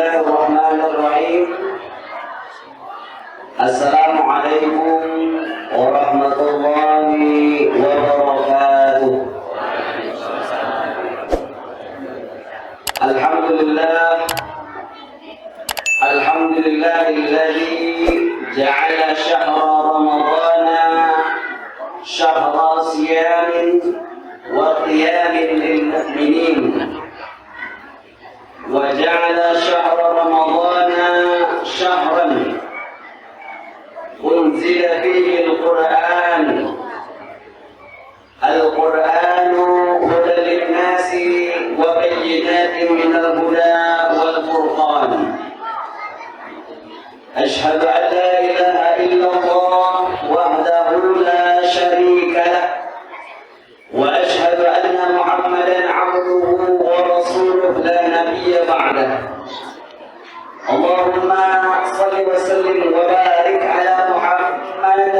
Bismillahirrahmanirrahim. Assalamualaikum warahmatullahi wabarakatuh. Alhamdulillahilladzi ja'ala syahra ramadhana syahra siyamin wa qiyamin lil mu'minin. وجعل شهر رمضان شهرا أنزل فيه القرآن هدى للناس وبينات من الهدى والفرقان. أشهد أن لا إله إلا الله وحده لا شريك له وأشهد أن محمدا عبده ورسوله لا نبي بعده. اللهم صل وسلم وبارك على محمد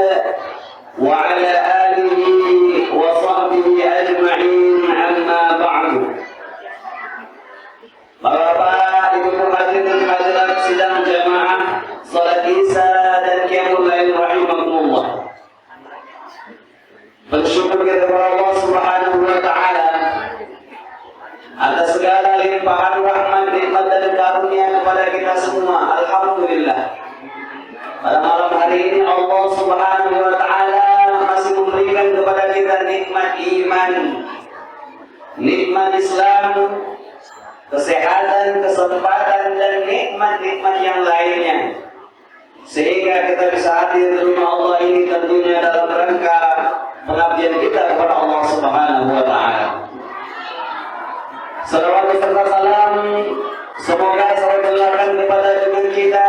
وعلى آله وصحبه أجمعين. أما بعد. Bapak, Ibu hadirin hadirat sidang jamaah salat Isya dan Qiyamul Lail rahimakumullah. Bersyukur kepada Allah Subhanahu wa taala atas segala limpahan rahmat, nikmat dan karunia kepada kita semua. Alhamdulillah. Pada malam hari ini Allah Subhanahu wa taala masih memberikan kepada kita nikmat iman, nikmat Islam, kesehatan, kesempatan dan nikmat-nikmat yang lainnya, sehingga kita bisa hadir di rumah Allah ini tentunya dalam rangka pengabdian kita kepada Allah Subhanahu wa taala. Salawat serta salam semoga selalu tercurahkan kepada junjungan kita,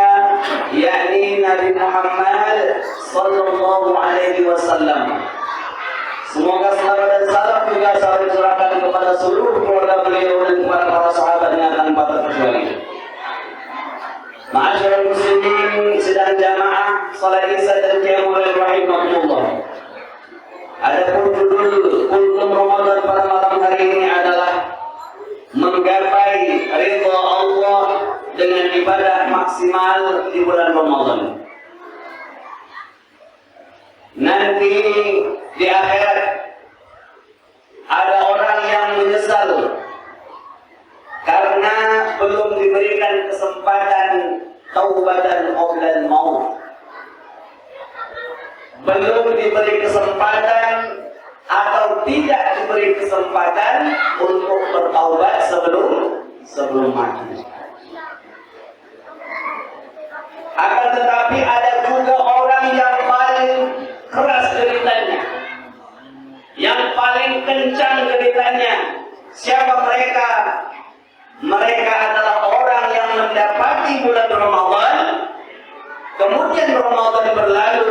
yakni Nabi Muhammad sallallahu alaihi wasallam. Semoga salawat dan salam juga selalu tercurahkan kepada seluruh keluarga beliau dan kepada para sahabatnya tanpa terkecuali. Ma'asyiral muslimin sidang jamaah salat Isya dan Qiyamul Lail rahimakumullah. Adapun judul kultum Ramadan pada malam hari ini adalah menggapai ridha Allah dengan ibadah maksimal di bulan Ramadan. Nanti di akhirat ada orang yang menyesal karena belum diberikan kesempatan taubatan qablal maut. Belum diberi kesempatan atau tidak diberi kesempatan untuk bertaubat sebelum mati. Akan tetapi ada juga orang yang paling keras deritanya, yang paling kencang deritanya. Siapa mereka? Mereka adalah orang yang mendapati bulan Ramadan, kemudian Ramadan berlalu,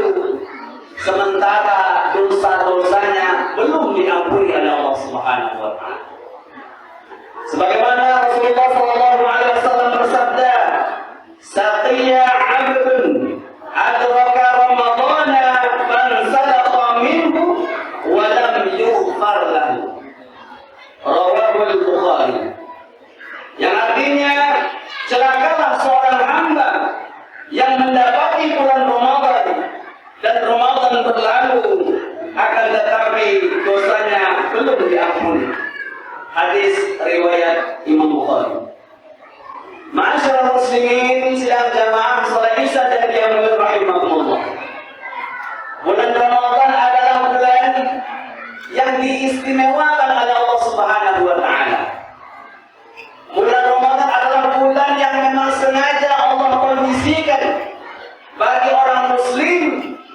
sementara dosa-dosanya belum diampuni oleh Allah Subhanahu wa taala. Sebagaimana Rasulullah sallallahu alaihi wasallam bersabda, "Saqiya 'abdun adraka ramadhana fansalaqa minhu wa lam yughfar lahu." Rawahu al-Bukhari. Yang artinya, celakalah seorang hamba yang mendapati bulan Ramadan dan Ramadan berlalu, akan tetapi dosanya belum diampuni. Hadis riwayat Imam Bukhari. Ma'asyiral muslimin sidang jamaah salat Isya dan Qiyamul Lail rahimakumullah. Bulan Ramadan adalah bulan yang diistimewakan oleh Allah Subhanahu wa taala. Bulan Ramadan adalah bulan yang memang sengaja Allah kondisikan bagi orang muslim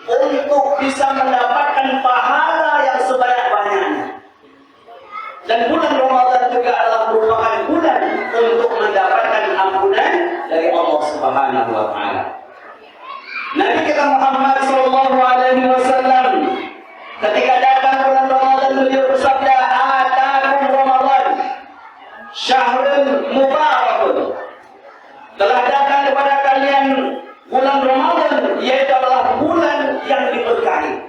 untuk bisa mendapatkan pahala yang sebanyak-banyaknya. Dan bulan Ramadan juga adalah merupakan bulan untuk mendapatkan ampunan dari Allah Subhanahu wa taala. Nabi kita Muhammad sallallahu alaihi wasallam ketika datang bulan Ramadan beliau bersabda, "Atakum Ramadan syahrun mubarakun." Telah datang kepada kalian bulan Ramadan, yaitu adalah bulan yang diberkahi.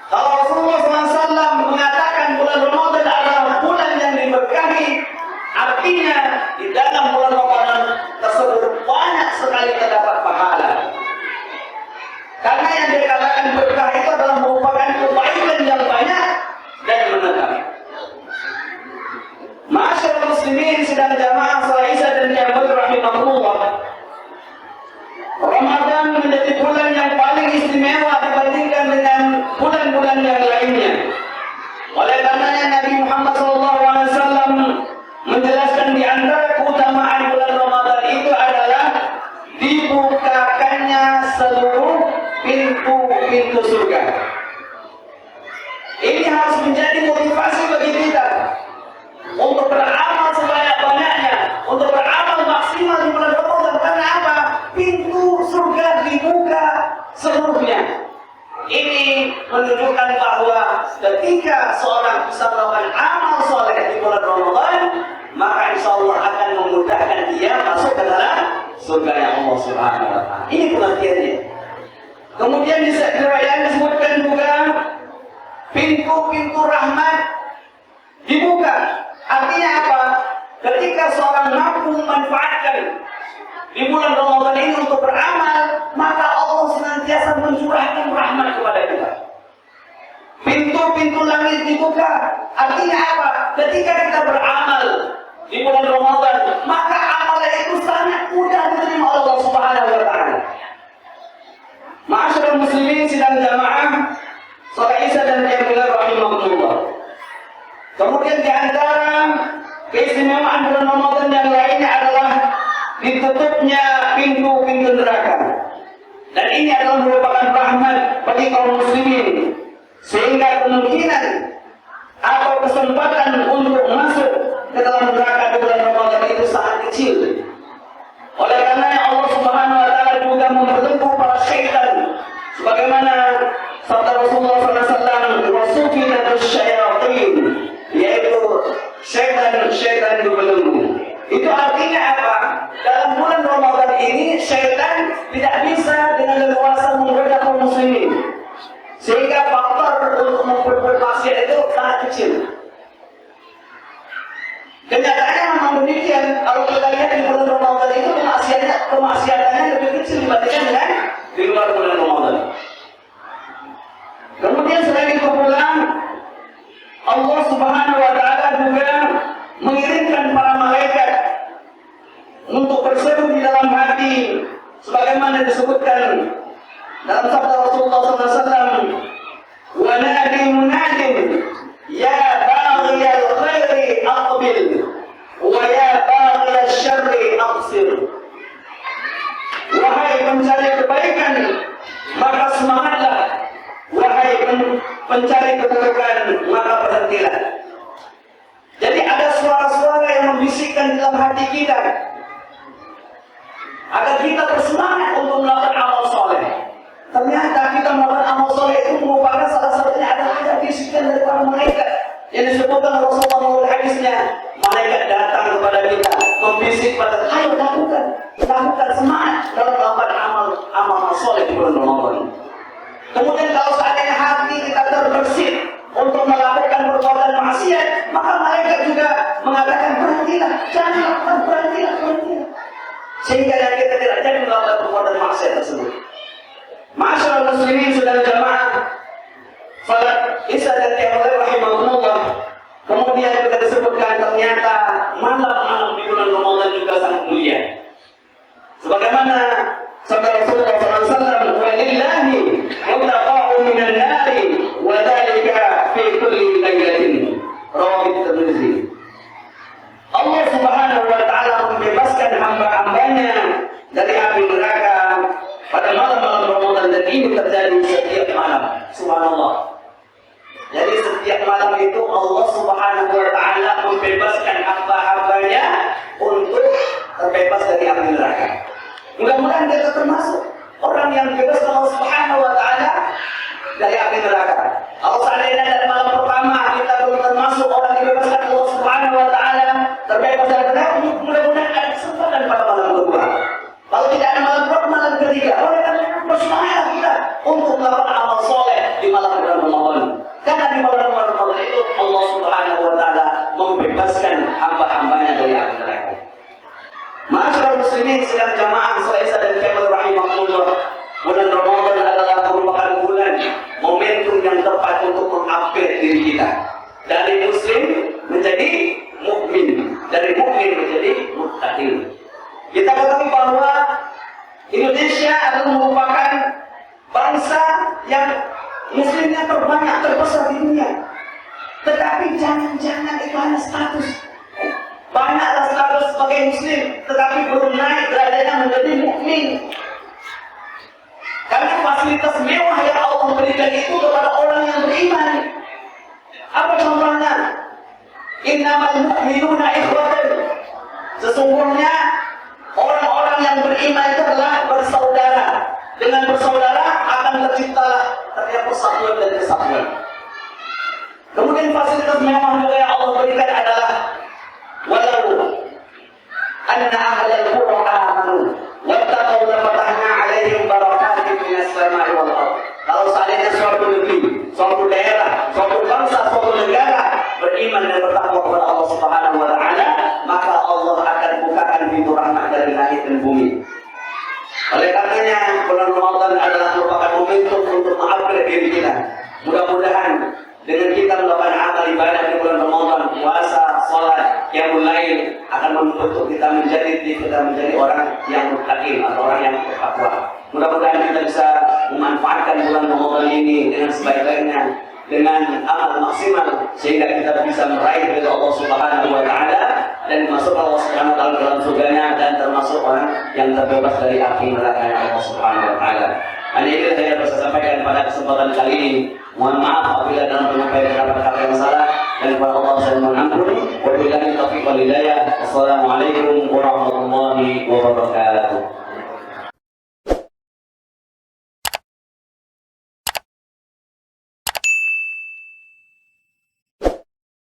Kalau Rasulullah SAW mengatakan bulan Ramadan adalah bulan yang diberkahi, artinya di dalam bulan Ramadan Karena yang dikatakan berkah itu adalah merupakan kebaikan yang banyak dan menetap. Masyarakat muslimin sedang jamaah salat Isya dan Jamaah rahimahullah. Ramadan menjadi bulan yang paling istimewa dibandingkan dengan bulan-bulan yang lainnya. Oleh karenanya Nabi Muhammad SAW menjelaskan di antara keutamaan bulan Ramadan itu adalah dibukakannya seluruh pintu-pintu surga. Ini harus menjadi motivasi bagi kita untuk beramal sebanyak-banyaknya, untuk beramal maksimal di bulan Ramadan. Karena apa? Pintu surga dibuka seluruhnya. Ini menunjukkan bahwa ketika seorang bisa melakukan amal soleh di bulan Ramadan, maka insya Allah akan memudahkan dia masuk ke dalam surga yang Allah Subhanahu wa Ta'ala. Ini pengertiannya. Kemudian di riwayat disebutkan juga pintu-pintu rahmat dibuka. Artinya apa? Ketika seorang mampu memanfaatkan di bulan Ramadan ini untuk beramal, maka Allah senantiasa mencurahkan rahmat kepada kita. Pintu-pintu langit dibuka. Artinya apa? Ketika kita beramal di bulan Ramadan, maka amalan itu sangat mudah diterima oleh Allah Subhanahu wa Ta'ala. Ma'asyiral muslimin sidang jamaah salat Isya dan Jamaah rahimahullah. Kemudian di antara keistimewaan bulan Ramadan yang lainnya adalah ditutupnya pintu-pintu neraka. Dan ini adalah merupakan rahmat bagi kaum muslimin, sehingga kemungkinan atau kesempatan untuk masuk ke dalam neraka di bulan Ramadan itu sangat kecil. Oleh karena Allah Subhanahu wa Ta'ala juga membelenggu para syaitan, sebagaimana sabda Rasulullah SAW, "Wasufinatus syayatin", yaitu syaitan dibelenggu. Itu artinya apa? Dalam bulan Ramadan ini syaitan tidak bisa dengan leluasa menggoda kaum muslimin, sehingga faktor untuk memperbuat maksiat itu sangat kecil. Kenyataannya memang demikian. Kalau kita lihat di bulan Ramadan itu kemaksiatannya lebih kecil dibandingkan dengan di luar bulan Ramadan. Kemudian selain itu pula Allah Subhanahu wa Ta'ala juga mengirimkan para malaikat untuk berseru di dalam hati, sebagaimana disebutkan dalam sabda Rasulullah SAW, "Wa nadi munadin ya baghiyal khairi aqbil wa ya baghiyal syarri aqsir." Wahai pencari kebaikan, maka semangatlah. Wahai pencari keburukan, maka berhentilah. Jadi ada suara-suara yang membisikkan dalam hati kita agar kita bersemangat untuk melakukan amal soleh. Ternyata kita melakukan amal soleh itu merupakan salah satunya ada bisikan dari para malaikat yang disebutkan Rasulullah melalui hadisnya. Malaikat datang kepada kita membisik pada, ayo lakukan semangat dalam melakukan amal soleh di bulan Ramadan. Kemudian kalau seandainya hati kita terbersih untuk melakukan perbuatan maksiat, maka malaikat juga mengatakan berhentilah, jangan lakukan, berhentilah. Sehingga yang kita tidak jadi melakukan perbuatan maksiat tersebut. Masyaallah muslimin saudara jamaah salat Isya dan Jamaah rahimahullah. Kemudian juga disebutkan ternyata malam-malam di bulan Ramadan juga sangat mulia. Sebagaimana sabda Rasulullah SAW, "Walillahi utaqa'u minan nari wa dzalika fi kulli lailatin." Rawahu Tirmidzi. Allah Subhanahu wa Ta'ala membebaskan hamba-hambanya dari api neraka pada malam-malam Ramadan, dan ini terjadi setiap malam. Subhanallah. Jadi setiap malam itu Allah Subhanahu wa Ta'ala membebaskan hamba-hambanya untuk terbebas dari api neraka. Mudah-mudahan kita termasuk orang yang bebas Allah Subhanahu wa Ta'ala dari api neraka. Kalau seandainya dari malam pertama kita belum termasuk orang yang dibebaskan Allah Subhanahu wa Ta'ala terbebas dari neraka, mudah-mudahan ada kesempatan pada malam kedua. Kalau tidak ada malam ketiga, oleh karena bersemangat kita untuk melakukan amal soleh di malam bulan Ramadan. Karena di malam Ramadan itu Allah Subhanahu wa Ta'ala membebaskan hamba-hambanya dari api neraka. Masyaallah muslimin sidang jamaah salat Isya dan Jamaah rahimahullah. Bulan Ramadan adalah yang muslimnya terbanyak, terbesar di dunia. Tetapi jangan-jangan itu hanya status. Banyaklah status sebagai muslim, tetapi belum naik derajatnya menjadi mukmin. Karena fasilitas mewah yang Allah berikan itu kepada orang yang beriman. Apa contohnya? Innamal mu'minuna ikhwatun. Sesungguhnya orang-orang yang beriman itu adalah bersaudara. Dengan bersaudara akan terciptalah terdapat persatuan dan kesatuan. Kemudian fasilitas mewah juga yang Allah berikan adalah walau anna ahlal qura amanu wattaqaw lafatahna 'alaihim barakatin minas sama'i wal ardh. Kalau seandainya suatu negeri, suatu daerah, suatu bangsa, suatu negara beriman dan bertakwa kepada Allah Subhanahu wa taala, maka Allah akan bukakan pintu rahmat dari langit dan bumi. Oleh karenanya bulan Ramadan adalah merupakan momentum untuk mengupgrade diri kita. Mudah-mudahan dengan kita melakukan amal ibadah di bulan Ramadan, puasa, sholat, qiyamul lail akan membentuk kita menjadi orang yang muttaqin atau orang yang bertakwa. Mudah-mudahan kita bisa memanfaatkan bulan Ramadan ini dengan sebaik-baiknya, dengan amal maksimal, sehingga kita bisa meraih ridha Allah Subhanahu wa taala dan masuk Allah Subhanahu wa taala dalam surganya, dan termasuk orang yang terbebas dari api neraka Allah Subhanahu wa taala. Hanya itu saya bisa sampaikan pada kesempatan kali ini. Mohon maaf apabila dalam penyampaian terdapat kata yang salah, dan kepada Allah saya mohon ampun. Wabillahi taufiq wal hidayah. Wassalamualaikum warahmatullahi wabarakatuh.